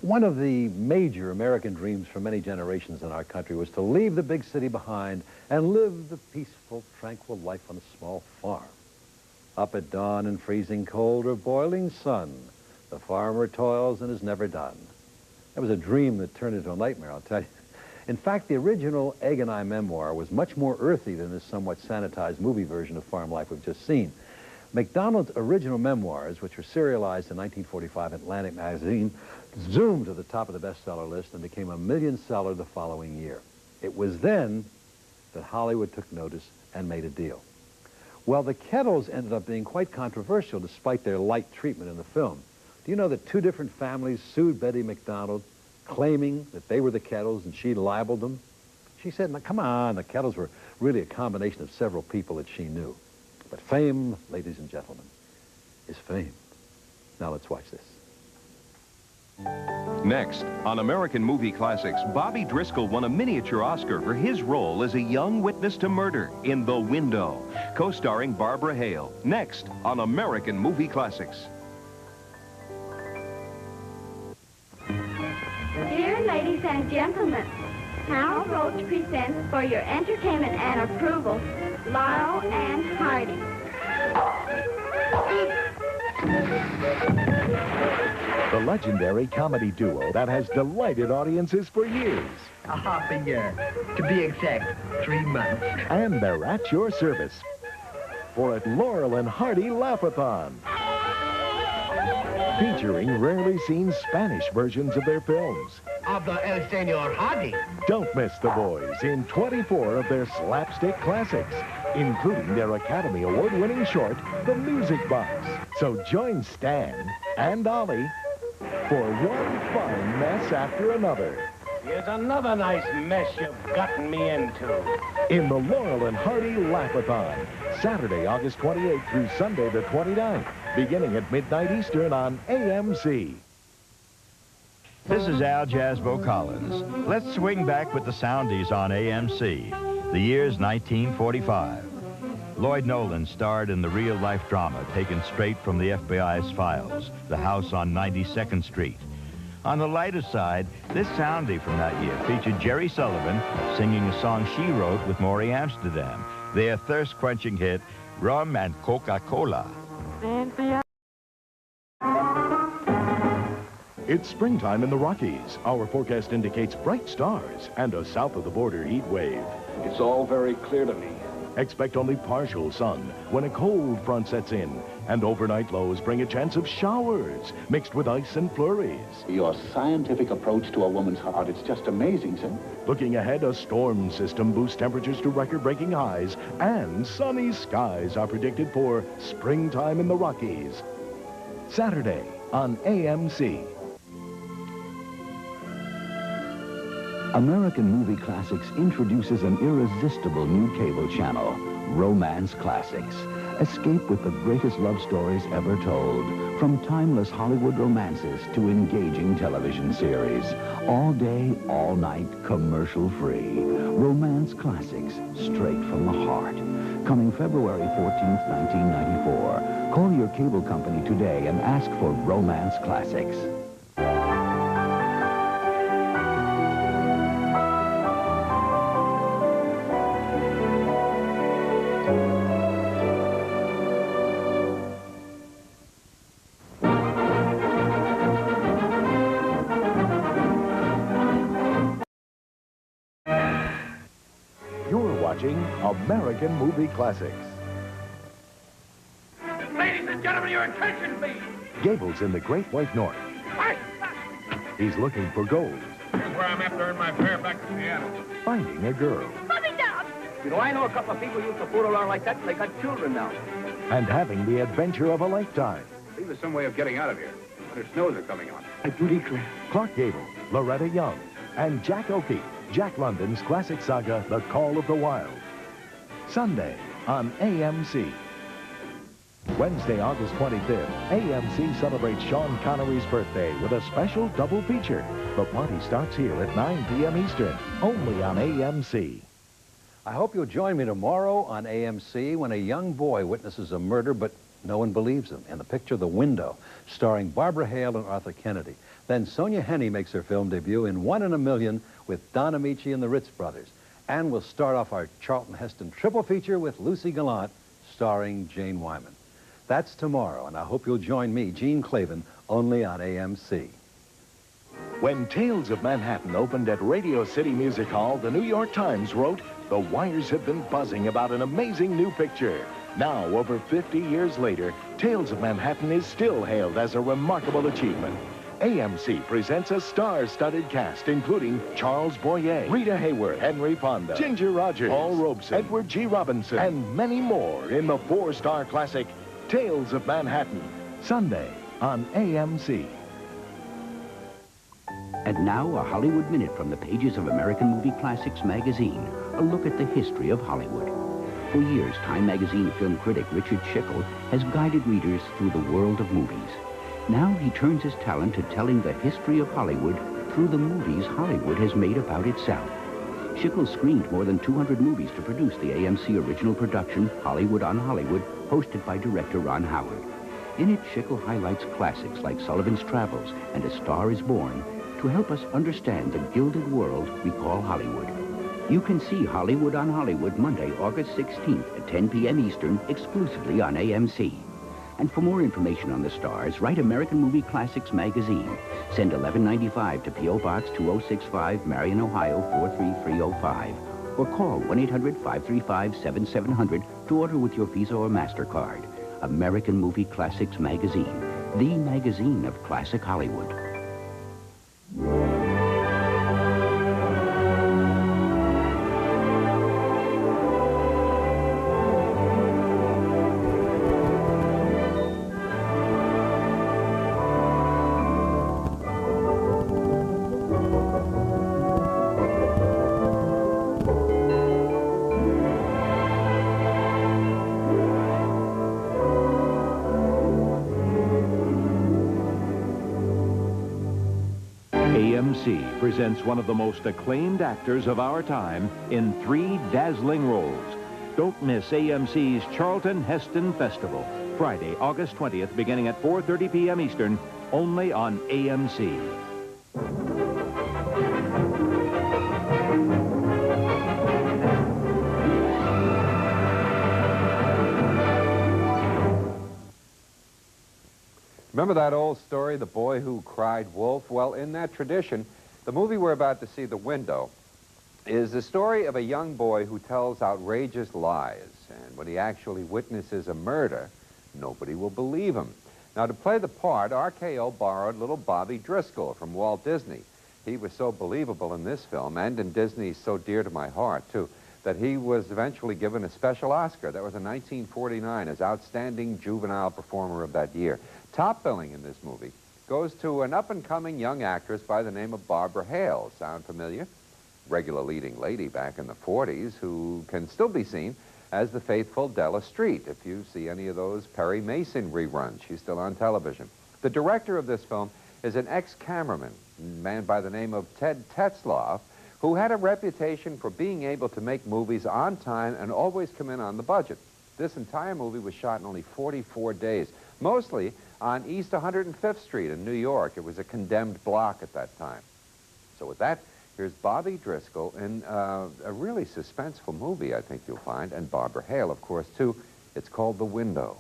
One of the major American dreams for many generations in our country was to leave the big city behind and live the peaceful, tranquil life on a small farm. Up at dawn in freezing cold or boiling sun, the farmer toils and is never done. That was a dream that turned into a nightmare, I'll tell you. In fact, the original Egg and I memoir was much more earthy than this somewhat sanitized movie version of farm life we've just seen. MacDonald's original memoirs, which were serialized in 1945 in Atlantic magazine, zoomed to the top of the bestseller list and became a million seller the following year. It was then that Hollywood took notice and made a deal. Well, the Kettles ended up being quite controversial despite their light treatment in the film. Do you know that 2 different families sued Betty MacDonald, claiming that they were the Kettles and she libeled them? She said, "Now, come on, the Kettles were really a combination of several people that she knew." But fame, ladies and gentlemen, is fame. Now let's watch this. Next, on American Movie Classics, Bobby Driscoll won a miniature Oscar for his role as a young witness to murder in The Window, co-starring Barbara Hale. Next, on American Movie Classics. Dear ladies and gentlemen, Harold Roach presents for your entertainment and approval, Laurel and Hardy. The legendary comedy duo that has delighted audiences for years. Half a year. To be exact, 3 months. And they're at your service for a Laurel and Hardy Laugh-a-thon, featuring rarely seen Spanish versions of their films. Habla el señor Hardy. Don't miss the boys in 24 of their slapstick classics, including their Academy Award-winning short, The Music Box. So join Stan and Ollie for one fine mess after another. Here's another nice mess you've gotten me into. In the Laurel and Hardy Laugh-a-thon, Saturday, August 28th through Sunday the 29th, beginning at midnight Eastern on AMC. This is Al Jasbo Collins. Let's swing back with the Soundies on AMC. The year's 1945. Lloyd Nolan starred in the real-life drama taken straight from the FBI's files, The House on 92nd Street. On the lighter side, this Soundie from that year featured Jerry Sullivan singing a song she wrote with Maury Amsterdam, their thirst-quenching hit, Rum and Coca-Cola. It's springtime in the Rockies. Our forecast indicates bright stars and a south-of-the-border heat wave. It's all very clear to me. Expect only partial sun when a cold front sets in, and overnight lows bring a chance of showers mixed with ice and flurries. Your scientific approach to a woman's heart, it's just amazing, sir. Looking ahead, a storm system boosts temperatures to record-breaking highs, and sunny skies are predicted for springtime in the Rockies. Saturday on AMC. American Movie Classics introduces an irresistible new cable channel, Romance Classics. Escape with the greatest love stories ever told, from timeless Hollywood romances to engaging television series. All day, all night, commercial-free. Romance Classics, straight from the heart. Coming February 14th, 1994. Call your cable company today and ask for Romance Classics. Watching American Movie Classics. Ladies and gentlemen, your attention, please. Gable's in the Great White North. He's looking for gold. Here's where I'm after earn my fare back to Seattle. Finding a girl. Put me down! You know, I know a couple of people used to fool around like that, and they got children now. And having the adventure of a lifetime. I think there's some way of getting out of here. Winter snows are coming on. I do declare. Clark Gable, Loretta Young, and Jack O'Keefe. Jack London's classic saga, The Call of the Wild. Sunday on AMC. Wednesday, August 25th, AMC celebrates Sean Connery's birthday with a special double feature. The party starts here at 9 p.m. Eastern, only on AMC. I hope you'll join me tomorrow on AMC when a young boy witnesses a murder, but no one believes him in the picture The Window, starring Barbara Hale and Arthur Kennedy. Then Sonia Henney makes her film debut in One in a Million with Don Amici and the Ritz Brothers. And we'll start off our Charlton Heston triple feature with Lucy Gallant, starring Jane Wyman. That's tomorrow, and I hope you'll join me, Gene Clavin, only on AMC. When Tales of Manhattan opened at Radio City Music Hall, the New York Times wrote, "The wires have been buzzing about an amazing new picture." Now, over 50 years later, Tales of Manhattan is still hailed as a remarkable achievement. AMC presents a star-studded cast, including Charles Boyer, Rita Hayworth, Henry Fonda, Ginger Rogers, Paul Robeson, Edward G. Robinson, and many more in the four-star classic Tales of Manhattan, Sunday on AMC. And now, a Hollywood Minute from the pages of American Movie Classics magazine, a look at the history of Hollywood. For years, Time magazine film critic Richard Schickel has guided readers through the world of movies. Now he turns his talent to telling the history of Hollywood through the movies Hollywood has made about itself. Schickel screened more than 200 movies to produce the AMC original production, Hollywood on Hollywood, hosted by director Ron Howard. In it, Schickel highlights classics like Sullivan's Travels and A Star is Born to help us understand the gilded world we call Hollywood. You can see Hollywood on Hollywood Monday, August 16th at 10 p.m. Eastern, exclusively on AMC. And for more information on the stars, write American Movie Classics magazine. Send $11.95 to P.O. Box 2065, Marion, Ohio 43305. Or call 1-800-535-7700 to order with your Visa or MasterCard. American Movie Classics magazine, the magazine of classic Hollywood. AMC presents one of the most acclaimed actors of our time in 3 dazzling roles. Don't miss AMC's Charlton Heston Festival, Friday, August 20th, beginning at 4:30 p.m. Eastern, only on AMC. Remember that old story, The Boy Who Cried Wolf? Well, in that tradition, the movie we're about to see, The Window, is the story of a young boy who tells outrageous lies. And when he actually witnesses a murder, nobody will believe him. Now, to play the part, RKO borrowed little Bobby Driscoll from Walt Disney. He was so believable in this film, and in Disney's So Dear to My Heart, too, that he was eventually given a special Oscar. That was in 1949 as Outstanding Juvenile Performer of that year. Top billing in this movie goes to an up-and-coming young actress by the name of Barbara Hale. Sound familiar? Regular leading lady back in the 40s who can still be seen as the faithful Della Street. If you see any of those Perry Mason reruns, she's still on television. The director of this film is an ex-cameraman, a man by the name of Ted Tetzlaff, who had a reputation for being able to make movies on time and always come in on the budget. This entire movie was shot in only 44 days, mostly on East 105th Street in New York. It was a condemned block at that time. So with that, here's Bobby Driscoll in a really suspenseful movie, I think you'll find, and Barbara Hale, of course, too. It's called The Window.